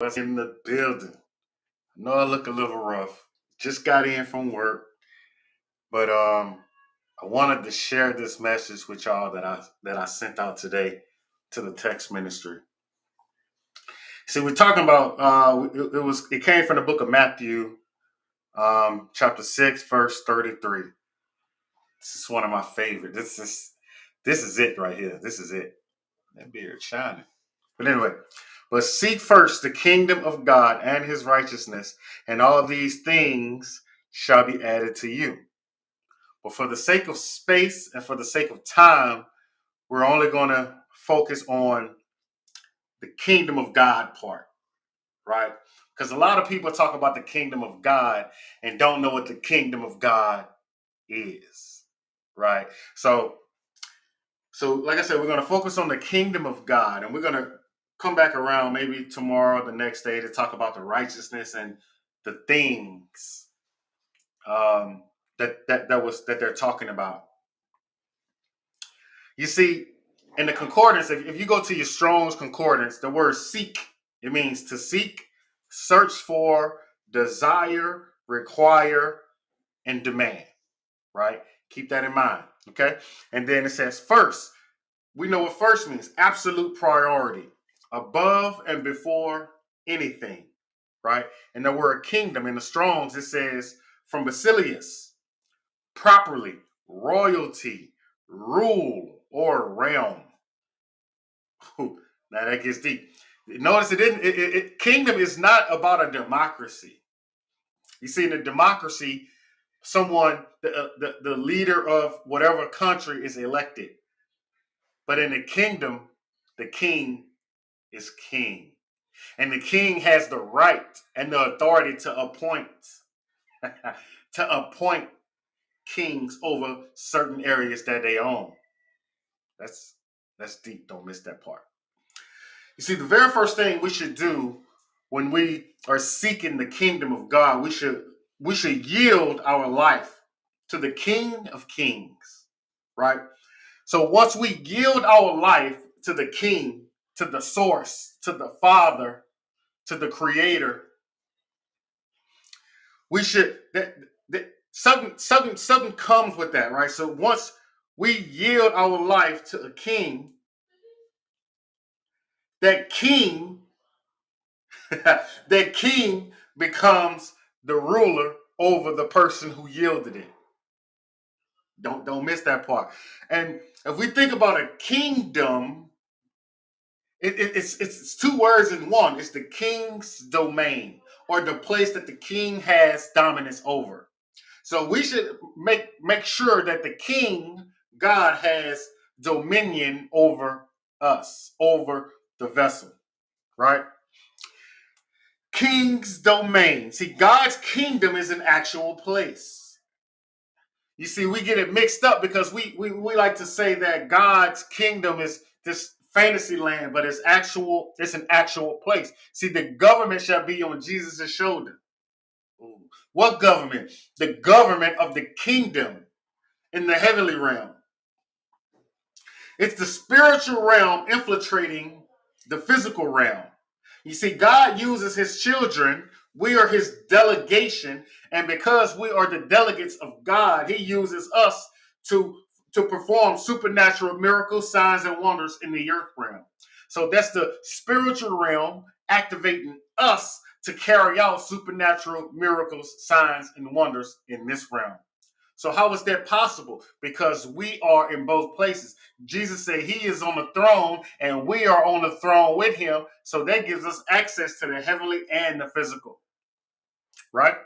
Was in the building. I know I look a little rough. Just got in from work, but I wanted to share this message with y'all that I sent out today to the text ministry. See, we're talking about it came from the book of Matthew, chapter 6, verse 33. This is one of my favorite. This is it right here. This is it. That beard shining. But anyway, but seek first the kingdom of God and his righteousness, and all these things shall be added to you. But for the sake of space and for the sake of time, we're only going to focus on the kingdom of God part, right? Because a lot of people talk about the kingdom of God and don't know what the kingdom of God is, right? So like I said, we're going to focus on the kingdom of God, and we're going to come back around maybe tomorrow, the next day, to talk about the righteousness and the things that they're talking about. You see, in the concordance, if you go to your Strong's concordance, the word seek, it means to seek, search for, desire, require, and demand, right? Keep that in mind, okay? And then it says first. We know what first means: absolute priority, above and before anything, right? And the word kingdom in the Strongs, it says from Basilius, properly, royalty, rule, or realm. Now that gets deep. Notice it didn't. Kingdom is not about a democracy. You see, in a democracy, someone, the leader of whatever country, is elected. But in the kingdom, the king is king. And the king has the right and the authority to appoint to appoint kings over certain areas that they own. That's that's deep. Don't miss that part. You see, the very first thing we should do when we are seeking the kingdom of God, we should yield our life to the King of Kings, right? So once we yield our life to the King, to the source, to the Father, to the Creator, we should that something comes with that, right? So once we yield our life to a king, that king that king becomes the ruler over the person who yielded it. Don't miss that part. And if we think about a kingdom, it's two words in one. It's the king's domain, or the place that the king has dominance over. So we should make sure that the king, God, has dominion over us, over the vessel, right? King's domain. See, God's kingdom is an actual place. You see, we get it mixed up because we like to say that God's kingdom is this fantasy land, but it's an actual place. See, the government shall be on Jesus' shoulder. Ooh. What government? The government of the kingdom in the heavenly realm. It's the spiritual realm infiltrating the physical realm. You see, God uses his children. We are his delegation. And because we are the delegates of God, he uses us to, to perform supernatural miracles, signs, and wonders in the earth realm. So that's the spiritual realm activating us to carry out supernatural miracles, signs, and wonders in this realm. So how is that possible? Because we are in both places. Jesus said he is on the throne and we are on the throne with him. So that gives us access to the heavenly and the physical, right?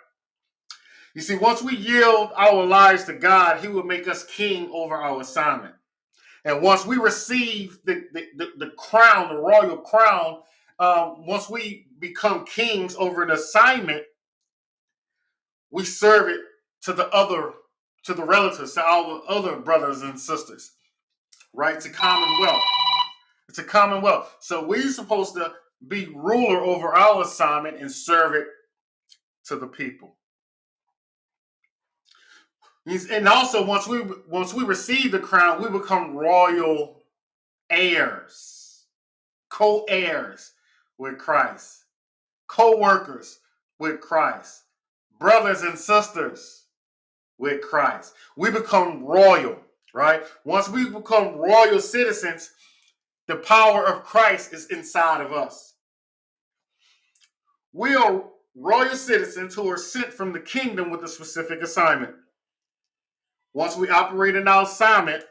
You see, once we yield our lives to God, he will make us king over our assignment. And once we receive the crown, the royal crown, once we become kings over an assignment, we serve it to to the relatives, to our other brothers and sisters, right? It's a commonwealth. It's a commonwealth. So we're supposed to be ruler over our assignment and serve it to the people. And also, once we receive the crown, we become royal heirs, co-heirs with Christ. co-workers with Christ, brothers and sisters with Christ. We become royal, right? Once we become royal citizens, the power of Christ is inside of us. We are royal citizens who are sent from the kingdom with a specific assignment. Once we operate in our assignment,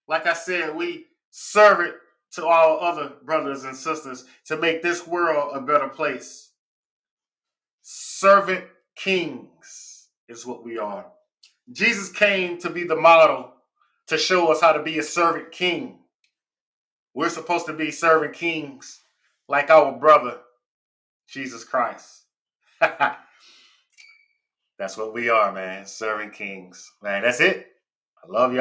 like I said, we serve it to our other brothers and sisters to make this world a better place. Servant kings is what we are. Jesus came to be the model to show us how to be a servant king. We're supposed to be servant kings like our brother, Jesus Christ. That's what we are, man. Servant kings. Man, that's it. I love y'all.